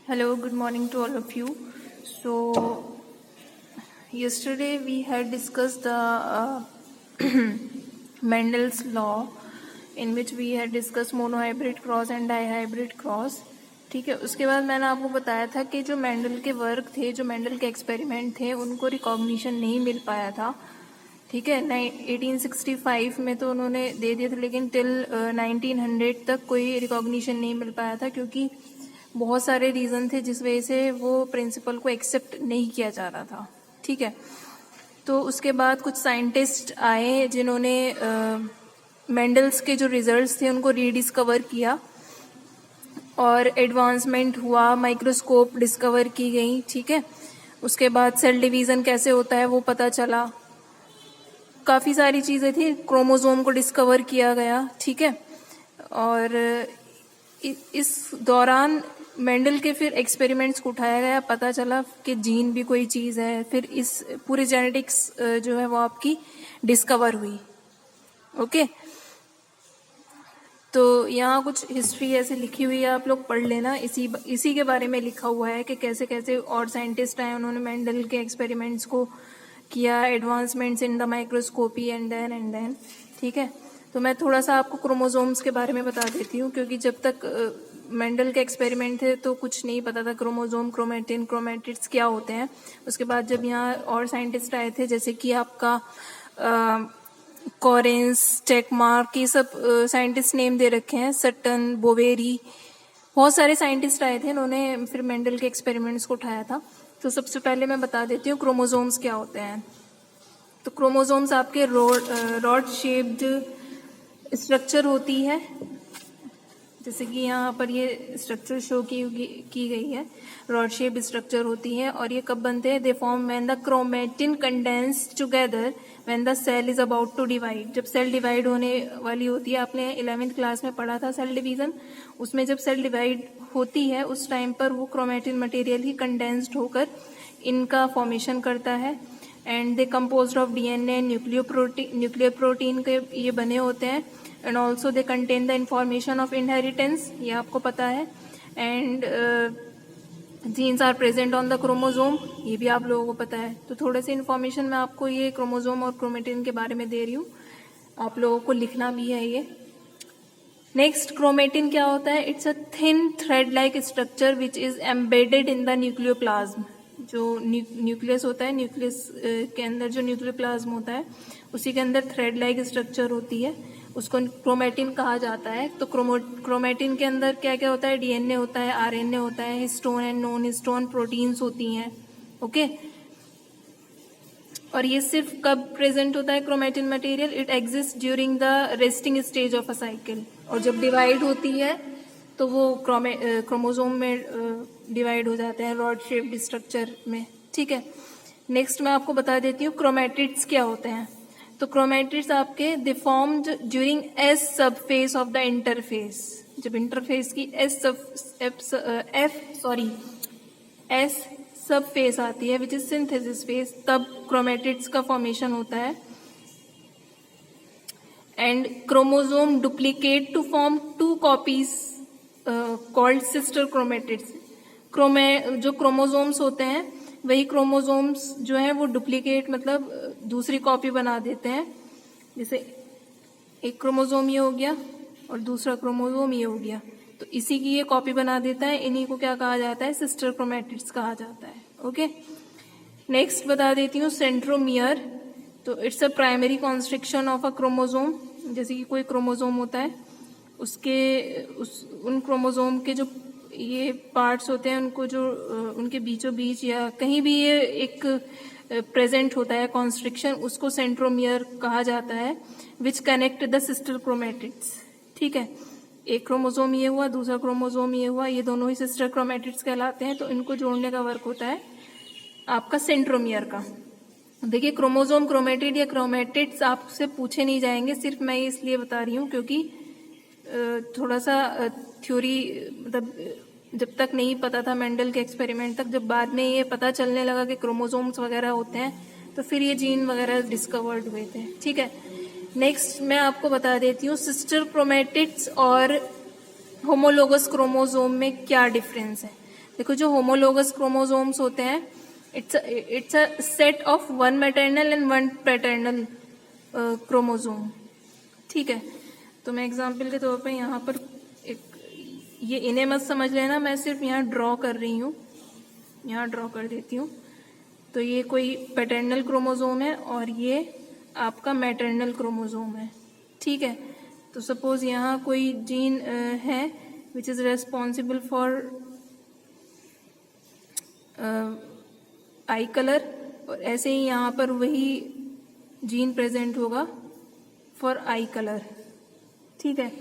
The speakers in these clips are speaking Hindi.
Hello, good morning to all of you. So, yesterday we had discussed the Mendel's law, in which we had discussed monohybrid cross and dihybrid cross. ठीक है, उसके बाद मैंने आपको बताया था कि जो मेंडल के वर्क थे, जो मेंडल के एक्सपेरिमेंट थे, उनको रिकॉग्निशन नहीं मिल पाया था. ठीक है, 1865 में तो उन्होंने दे दिया था, लेकिन टिल 1900 तक कोई रिकॉग्निशन नहीं मिल पाया था, क्योंकि बहुत सारे रीज़न थे जिस वजह से वो प्रिंसिपल को एक्सेप्ट नहीं किया जा रहा था. ठीक है, तो उसके बाद कुछ साइंटिस्ट आए जिन्होंने मेंडल्स के जो रिजल्ट्स थे उनको रीडिस्कवर किया और एडवांसमेंट हुआ, माइक्रोस्कोप डिस्कवर की गई. ठीक है, उसके बाद सेल डिवीज़न कैसे होता है वो पता चला, काफ़ी सारी चीज़ें थी, क्रोमोसोम को डिस्कवर किया गया. ठीक है, और इस दौरान मेंडल के फिर एक्सपेरिमेंट्स को उठाया गया, पता चला कि जीन भी कोई चीज़ है. फिर इस पूरी जेनेटिक्स जो है वो आपकी डिस्कवर हुई. ओके, तो यहाँ कुछ हिस्ट्री ऐसे लिखी हुई है, आप लोग पढ़ लेना. इसी के बारे में लिखा हुआ है कि कैसे कैसे और साइंटिस्ट आए, उन्होंने मेंडल के एक्सपेरिमेंट्स को किया, advancements in the microscopy and then. ठीक है, तो मैं थोड़ा सा आपको क्रोमोसोम्स के बारे में बता देती हूँ, क्योंकि जब तक मेंडल के एक्सपेरिमेंट थे तो कुछ नहीं पता था क्रोमोसोम, क्रोमेटिन, क्रोमेटिड्स क्या होते हैं. उसके बाद जब यहाँ और साइंटिस्ट आए थे, जैसे कि आपका कॉरेंस, टेकमार्क, ये सब साइंटिस्ट नेम दे रखे हैं, सटन, बोवेरी, बहुत सारे साइंटिस्ट आए थे, इन्होंने फिर मेंडल के एक्सपेरिमेंट्स को उठाया था. तो सबसे पहले मैं बता देती हूँ क्रोमोसोम्स क्या होते हैं. तो क्रोमोसोम्स आपके रॉड शेप्ड स्ट्रक्चर होती है, जैसे कि यहाँ पर ये स्ट्रक्चर शो की गई है. रॉड शेप स्ट्रक्चर होती है और ये कब बनते हैं? They form when the chromatin condense together when the cell is about to divide. जब सेल डिवाइड होने वाली होती है, आपने 11वीं क्लास में पढ़ा था सेल डिवीजन, उसमें जब सेल डिवाइड होती है उस टाइम पर वो क्रोमेटिन मटेरियल ही कंडेंस्ड होकर इनका फॉर्मेशन करता है. And they composed of DNA, nuclear protein के ये बने होते हैं. And also they contain the information of inheritance, ये आपको पता है. And genes are present on the chromosome, ये भी आप लोगों को पता है. तो थोड़े से इन्फॉर्मेशन मैं आपको ये क्रोमोसोम और क्रोमेटिन के बारे में दे रही हूँ, आप लोगों को लिखना भी है ये. नेक्स्ट, क्रोमेटिन क्या होता है? It's a thin thread like structure which is embedded in the nucleoplasm. जो न्यूक्लियस होता है, न्यूक्लियस के अंदर जो न्यूक्लियोप्लाज्म होता है उसी के अंदर थ्रेड लाइक स्ट्रक्चर होती है, उसको क्रोमेटिन कहा जाता है. तो क्रोमेटिन के अंदर क्या क्या होता है? डीएनए होता है, आरएनए होता है, histone and non histone proteins होती हैं. ओके, और ये सिर्फ कब प्रेजेंट होता है chromatin material? It exist during the resting stage of a cycle. और जब डिवाइड होती है तो वो क्रोमोसोम में डिवाइड हो जाते हैं, रॉड शेप्ड स्ट्रक्चर में. ठीक है, नेक्स्ट मैं आपको बता देती हूँ क्रोमेटिड्स क्या होते हैं. तो क्रोमेटिड्स आपके they formed during S sub phase of the interphase. जब इंटरफेस की एस सब फेस आती है, विच इज सिंथेसिस फेस, तब क्रोमेटिड्स का फॉर्मेशन होता है. And chromosome duplicate to form 2 copies called sister chromatids. जो क्रोमोसोम्स होते हैं वही क्रोमोसोम्स जो है वो डुप्लीकेट मतलब दूसरी कॉपी बना देते हैं. जैसे एक क्रोमोसोम ये हो गया और दूसरा क्रोमोसोम ये हो गया, तो इसी की ये कॉपी बना देता है. इन्हीं को क्या कहा जाता है? सिस्टर क्रोमेटिड्स कहा जाता है. ओके, नेक्स्ट बता देती हूँ सेंट्रोमियर. तो it's a primary constriction of a chromosome. जैसे कि कोई क्रोमोसोम होता है, उन क्रोमोसोम के जो ये पार्ट्स होते हैं, उनको जो उनके बीचों बीच या कहीं भी ये एक प्रेजेंट होता है कॉन्स्ट्रिक्शन, उसको सेंट्रोमियर कहा जाता है, which connect the sister chromatids. ठीक है, एक क्रोमोसोम ये हुआ, दूसरा क्रोमोसोम ये हुआ, ये दोनों ही सिस्टर क्रोमेटिड्स कहलाते हैं. तो इनको जोड़ने का वर्क होता है आपका सेंट्रोमियर का. देखिए, क्रोमोसोम, क्रोमेटिड या क्रोमेटिड्स आपसे पूछे नहीं जाएंगे, सिर्फ मैं ये इसलिए बता रही हूँ क्योंकि थोड़ा सा थ्योरी, मतलब जब तक नहीं पता था मेंडल के एक्सपेरिमेंट तक, जब बाद में ये पता चलने लगा कि क्रोमोसोम्स वगैरह होते हैं, तो फिर ये जीन वगैरह डिस्कवर्ड हुए थे. ठीक है, नेक्स्ट मैं आपको बता देती हूँ सिस्टर क्रोमेटिड्स और होमोलोगस क्रोमोसोम में क्या डिफरेंस है. देखो जो होमोलोगस क्रोमोसोम्स होते हैं, it's a set of 1 maternal and 1 paternal chromosome. ठीक है, तो मैं एग्जांपल के तौर पे यहाँ पर ये इन्हें मत समझ लेना, मैं सिर्फ यहाँ ड्रॉ कर रही हूँ, यहाँ ड्रॉ कर देती हूँ। तो ये कोई पैटर्नल क्रोमोसोम है और ये आपका मैटरनल क्रोमोसोम है। ठीक है, तो सपोज यहाँ कोई जीन है which is responsible for eye colour, और ऐसे ही यहाँ पर वही जीन प्रेजेंट होगा फॉर आई कलर। ठीक है,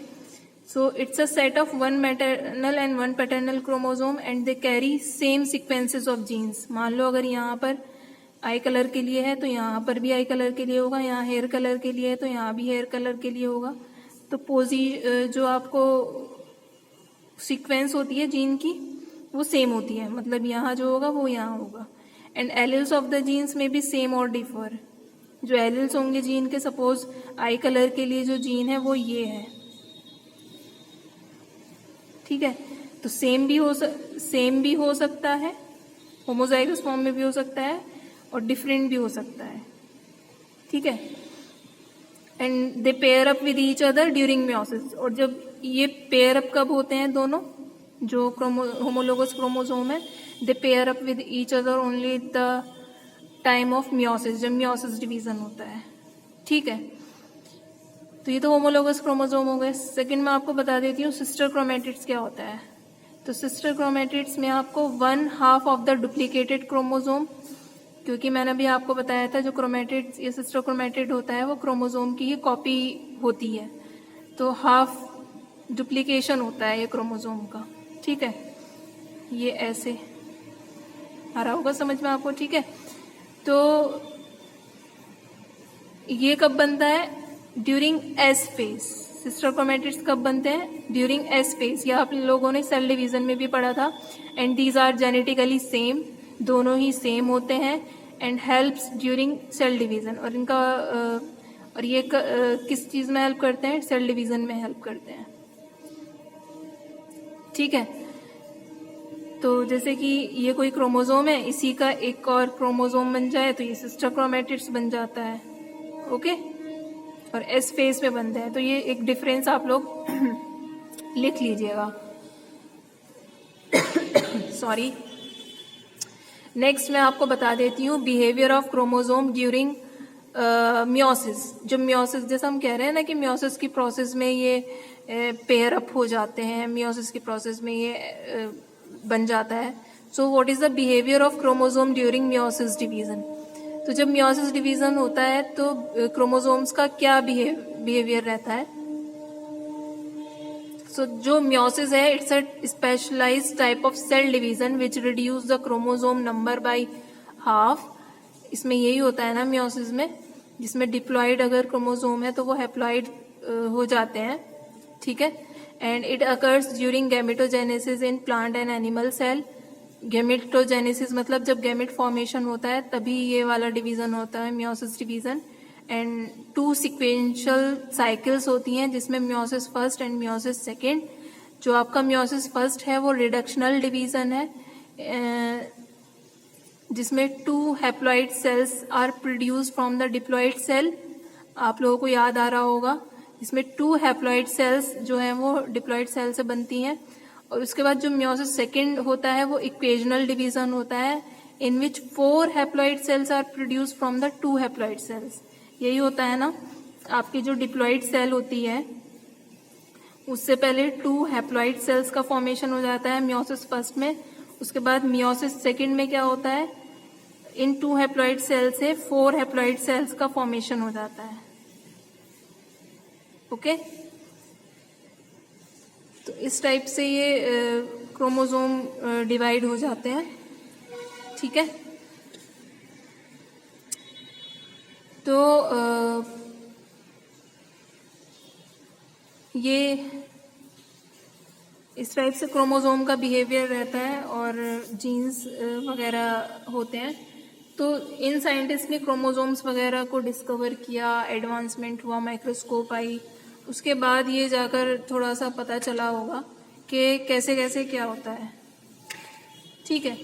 so it's a set of 1 maternal and 1 paternal chromosome and they carry same sequences of genes. मान लो अगर यहाँ पर आई कलर के लिए है तो यहाँ पर भी आई कलर के लिए होगा, यहाँ हेयर कलर के लिए है तो यहाँ भी हेयर कलर के लिए होगा। तो जो आपको सीक्वेंस होती है जीन की वो सेम होती है, मतलब यहाँ जो होगा वो यहाँ होगा। And alleles of the genes में भी सेम और डिफर। जो एलिल्स होंगे जीन के, सपोज आई कलर के लिए जो जीन है वो ये है। ठीक है, तो सेम भी हो सकता है, होमोजाइगस फॉर्म में भी हो सकता है और डिफरेंट भी हो सकता है। ठीक है, and they pair up with each other during meiosis. और जब ये पेयर अप कब होते हैं दोनों, जो होमोलोगस क्रोमोसोम है, they pair up with each other only the time of meiosis, जब मियोसिस डिवीजन होता है। ठीक है, तो ये तो होमोलोगस क्रोमोसोम हो गए। सेकंड मैं आपको बता देती हूँ सिस्टर क्रोमैटिड्स क्या होता है। तो सिस्टर क्रोमैटिड्स में आपको 1/2 ऑफ द डुप्लीकेटेड क्रोमोसोम, क्योंकि मैंने अभी आपको बताया था जो क्रोमैटिड्स ये सिस्टर क्रोमैटिड होता है वो क्रोमोसोम की ही कॉपी होती है, तो हाफ डुप्लीकेशन होता है ये क्रोमोसोम का। ठीक है, ये ऐसे आ रहा होगा समझ में आपको। ठीक है, तो ये कब बनता है, during S phase. Sister chromatids कब बनते हैं, ड्यूरिंग एस फेज। या आप लोगों ने सेल डिवीजन में भी पढ़ा था। And these are genetically same, दोनों ही सेम होते हैं। And helps during cell division, और इनका और ये किस चीज में हेल्प करते हैं, सेल डिवीजन में हेल्प करते हैं। ठीक है, तो जैसे कि ये कोई क्रोमोसोम है, इसी का एक और क्रोमोसोम बन जाए तो ये सिस्टर क्रोमैटिड्स बन जाता है। ओके, और एस फेज में बनते हैं। तो ये एक डिफरेंस आप लोग लिख लीजिएगा। सॉरी। नेक्स्ट मैं आपको बता देती हूँ behaviour of chromosome during meiosis. जो मियोसिस, जैसा हम कह रहे हैं ना कि मियोसिस की प्रोसेस में ये पेयर अप हो जाते हैं, मियोसिस की प्रोसेस में ये बन जाता है। So what is the behaviour of chromosome during meiosis division. तो जब मियोसिस डिवीजन होता है तो क्रोमोसोम्स का क्या बिहेवियर रहता है। सो जो मियोसिस है, it's a specialised type of cell division which reduce the chromosome number by half. इसमें यही होता है ना मियोसिस में, जिसमें डिप्लॉइड अगर क्रोमोसोम है तो वो हैप्लॉइड हो जाते हैं। ठीक है, and it occurs during gametogenesis in plant and animal cell. Gametogenesis मतलब जब गैमेट फॉर्मेशन होता है तभी ये वाला डिवीजन होता है, meiosis division. And 2 sequential cycles होती हैं जिसमें meiosis first and meiosis second. जो आपका मियोसिस फर्स्ट है वो रिडक्शनल डिवीजन है, जिसमें 2 haploid cells are produced from the diploid cell. आप लोगों को याद आ रहा होगा, इसमें 2 हैप्लॉइड सेल्स जो हैं वो डिप्लॉइड सेल से बनती हैं। और उसके बाद जो मियोसिस सेकेंड होता है वो इक्वेजनल डिवीजन होता है, in which 4 haploid cells are produced from the 2 haploid cells. यही होता है ना, आपकी जो डिप्लॉइड सेल होती है उससे पहले 2 हैप्लॉइड सेल्स का फॉर्मेशन हो जाता है मियोसिस फर्स्ट में। उसके बाद मियोसिस सेकेंड में क्या होता है, इन 2 हैप्लॉइड सेल से 4 हैप्लॉइड सेल्स का फॉर्मेशन हो जाता है। ओके, तो इस टाइप से ये क्रोमोसोम डिवाइड हो जाते हैं। ठीक है, तो ये इस टाइप से क्रोमोसोम का बिहेवियर रहता है और जीन्स वगैरह होते हैं। तो इन साइंटिस्ट ने क्रोमोसोम्स वगैरह को डिस्कवर किया, एडवांसमेंट हुआ, माइक्रोस्कोप आई, उसके बाद ये जाकर थोड़ा सा पता चला होगा कि कैसे कैसे क्या होता है। ठीक है।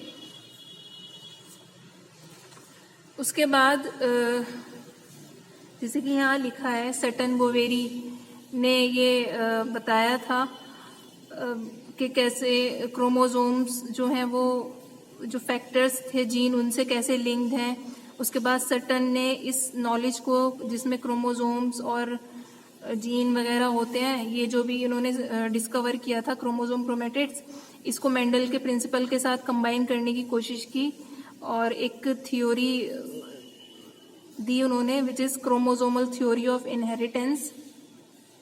उसके बाद जैसे कि यहाँ लिखा है, सटन बोवेरी ने ये बताया था कि कैसे क्रोमोसोम्स जो हैं वो जो फैक्टर्स थे जीन उनसे कैसे लिंक्ड हैं। उसके बाद सटन ने इस नॉलेज को जिसमें क्रोमोसोम्स और जीन वगैरह होते हैं, ये जो भी इन्होंने डिस्कवर किया था क्रोमोसोम क्रोमेटिड्स, इसको मेंडल के प्रिंसिपल के साथ कंबाइन करने की कोशिश की और एक थ्योरी दी उन्होंने, which is chromosomal theory of inheritance.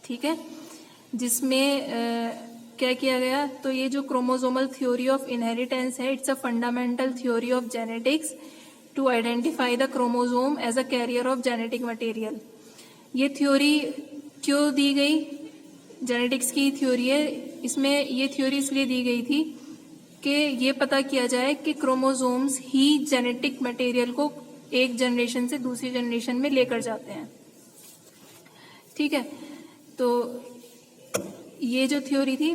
ठीक है, जिसमें क्या किया गया, तो ये जो क्रोमोसोमल थ्योरी ऑफ इनहेरिटेंस है, it's a fundamental theory of genetics to identify the chromosome as a carrier of genetic material. ये थ्योरी क्यों दी गई? जेनेटिक्स की थ्योरी है, इसमें ये थ्योरी इसलिए दी गई थी कि ये पता किया जाए कि क्रोमोसोम्स ही जेनेटिक मटेरियल को एक जनरेशन से दूसरी जनरेशन में लेकर जाते हैं। ठीक है, तो ये जो थ्योरी थी,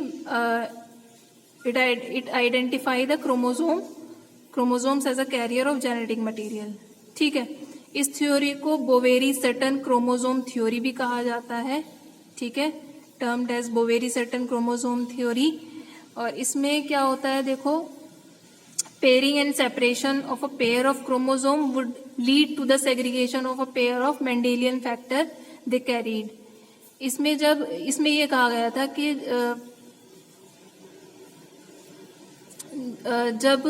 it identify the chromosomes as a carrier of genetic material. ठीक है, इस थ्योरी को बोवेरी सटन क्रोमोसोम थ्योरी भी कहा जाता है। ठीक है, termed as Boveri Sutton chromosome theory. और इसमें क्या होता है, देखो, pairing and separation of a pair of chromosome would lead to the segregation of a pair of Mendelian factor they carried। इसमें ये कहा गया था कि जब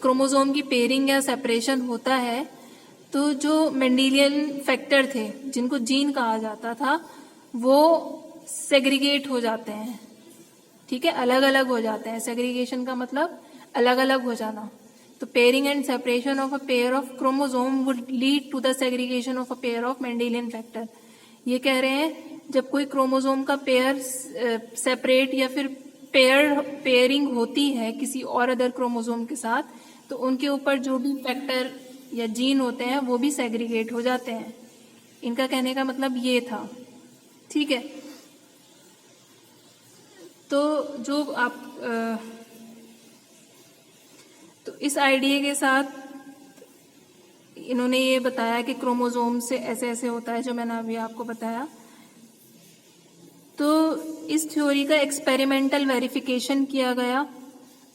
क्रोमोसोम की पेयरिंग या सेपरेशन होता है तो जो मेंडेलियन फैक्टर थे जिनको जीन कहा जाता था वो सेग्रीगेट हो जाते हैं। ठीक है, अलग अलग हो जाते हैं। सेग्रीगेशन का मतलब अलग अलग हो जाना। तो pairing and separation of a pair of chromosome would lead to the segregation of a pair of Mendelian factor. ये कह रहे हैं जब कोई क्रोमोसोम का पेयर सेपरेट या फिर पेयरिंग होती है किसी और अदर क्रोमोसोम के साथ, तो उनके ऊपर जो भी फैक्टर या जीन होते हैं वो भी सेग्रीगेट हो जाते हैं। इनका कहने का मतलब ये था। ठीक है, तो जो आप तो इस आइडिया के साथ इन्होंने ये बताया कि क्रोमोसोम से ऐसे ऐसे होता है, जो मैंने अभी आपको बताया। तो इस थ्योरी का एक्सपेरिमेंटल वेरिफिकेशन किया गया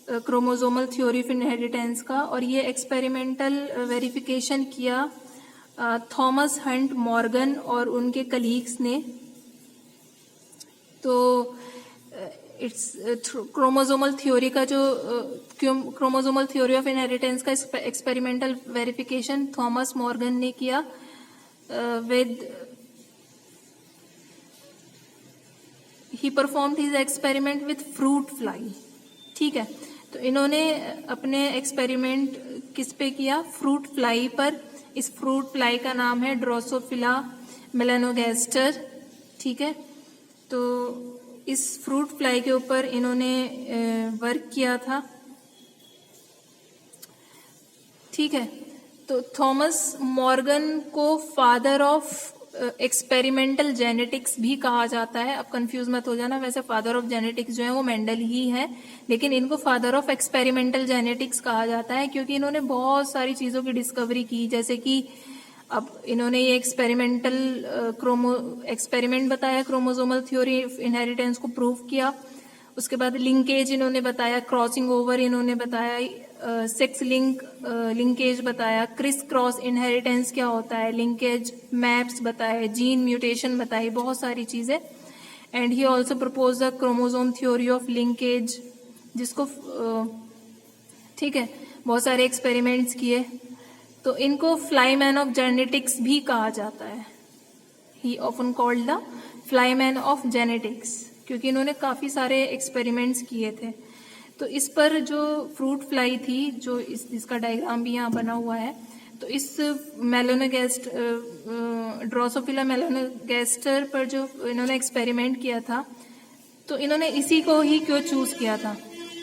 क्रोमोसोमल थ्योरी ऑफ इनहेरिटेंस का, और ये एक्सपेरिमेंटल वेरिफिकेशन किया थॉमस हंट मॉर्गन और उनके कलीग्स ने। तो इट्स क्रोमोसोमल थ्योरी का जो क्रोमोसोमल थ्योरी ऑफ इनहेरिटेंस का एक्सपेरिमेंटल वेरिफिकेशन थॉमस मॉर्गन ने किया with he performed his experiment with fruit fly. ठीक है, तो इन्होंने अपने एक्सपेरिमेंट किस पे किया? फ्रूट फ्लाई पर। इस फ्रूट फ्लाई का नाम है ड्रोसोफिला मेलानोगैस्टर। ठीक है, तो इस फ्रूट फ्लाई के ऊपर इन्होंने वर्क किया था। ठीक है, तो थॉमस मॉर्गन को फादर ऑफ एक्सपेरिमेंटल जेनेटिक्स भी कहा जाता है। अब कंफ्यूज मत हो जाना, वैसे फादर ऑफ जेनेटिक्स जो है वो मेंडल ही है, लेकिन इनको फादर ऑफ एक्सपेरिमेंटल जेनेटिक्स कहा जाता है क्योंकि इन्होंने बहुत सारी चीजों की डिस्कवरी की। जैसे कि अब इन्होंने ये एक्सपेरिमेंट बताया, क्रोमोसोमल थ्योरी ऑफ इनहेरिटेंस को प्रूव किया। उसके बाद लिंकेज इन्होंने बताया, क्रॉसिंग ओवर इन्होंने बताया, सेक्स लिंकेज बताया, क्रिस क्रॉस इनहेरिटेंस क्या होता है, लिंकेज मैप्स बताए, जीन म्यूटेशन बताई, बहुत सारी चीजें। And he also propose the chromosome theory of linkage, जिसको ठीक है बहुत सारे एक्सपेरिमेंट्स किए। तो इनको फ्लाईमैन ऑफ जेनेटिक्स भी कहा जाता है। He often called the fly man of genetics, क्योंकि इन्होंने काफी सारे एक्सपेरिमेंट्स किए थे। तो इस पर जो फ्रूट फ्लाई थी, जो इसका डायग्राम भी यहाँ बना हुआ है, तो इस ड्रोसोफिला मेलानोगैस्टर पर जो इन्होंने एक्सपेरिमेंट किया था, तो इन्होंने इसी को ही क्यों चूज किया था?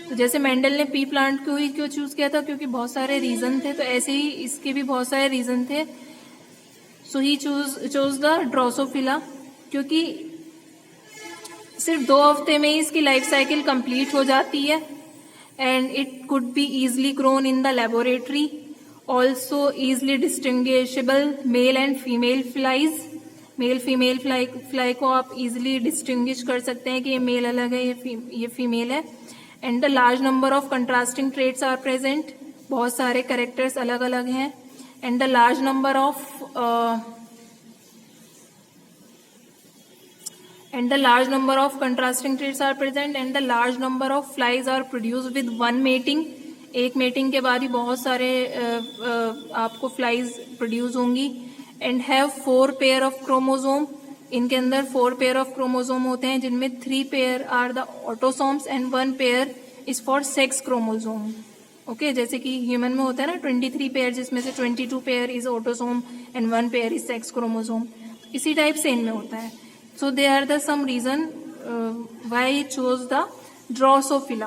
तो जैसे मेंडल ने पी प्लांट को ही क्यों चूज किया था? क्योंकि बहुत सारे रीजन थे, तो ऐसे ही इसके भी बहुत सारे रीजन थे। सो ही चूज द ड्रोसोफिला, क्योंकि सिर्फ 2 हफ्ते में ही इसकी लाइफ साइकिल कंप्लीट हो जाती है and it could be easily grown in the laboratory. Also easily distinguishable male and female flies. Male female fly को आप इजिली डिस्टिंग्विश कर सकते हैं कि ये मेल अलग है, ये फीमेल है. And the large number of contrasting traits are present. बहुत सारे कैरेक्टर्स अलग अलग हैं. And the large number of contrasting traits are present, and the large number of flies are produced with one mating. एक मेटिंग के बाद ही बहुत सारे आपको फ्लाइज प्रोड्यूस होंगी. And have 4 pair of chromosome. इनके अंदर 4 पेयर ऑफ क्रोमोसोम होते हैं, जिनमें 3 pair are the autosomes and 1 pair is for sex chromosome. Okay, जैसे कि ह्यूमन में होता है ना 23 पेयर, जिसमें से 22 pair is autosome and 1 pair is sex chromosome. इसी टाइप से इनमें होता है. So they are the some reason why I chose the Drosophila.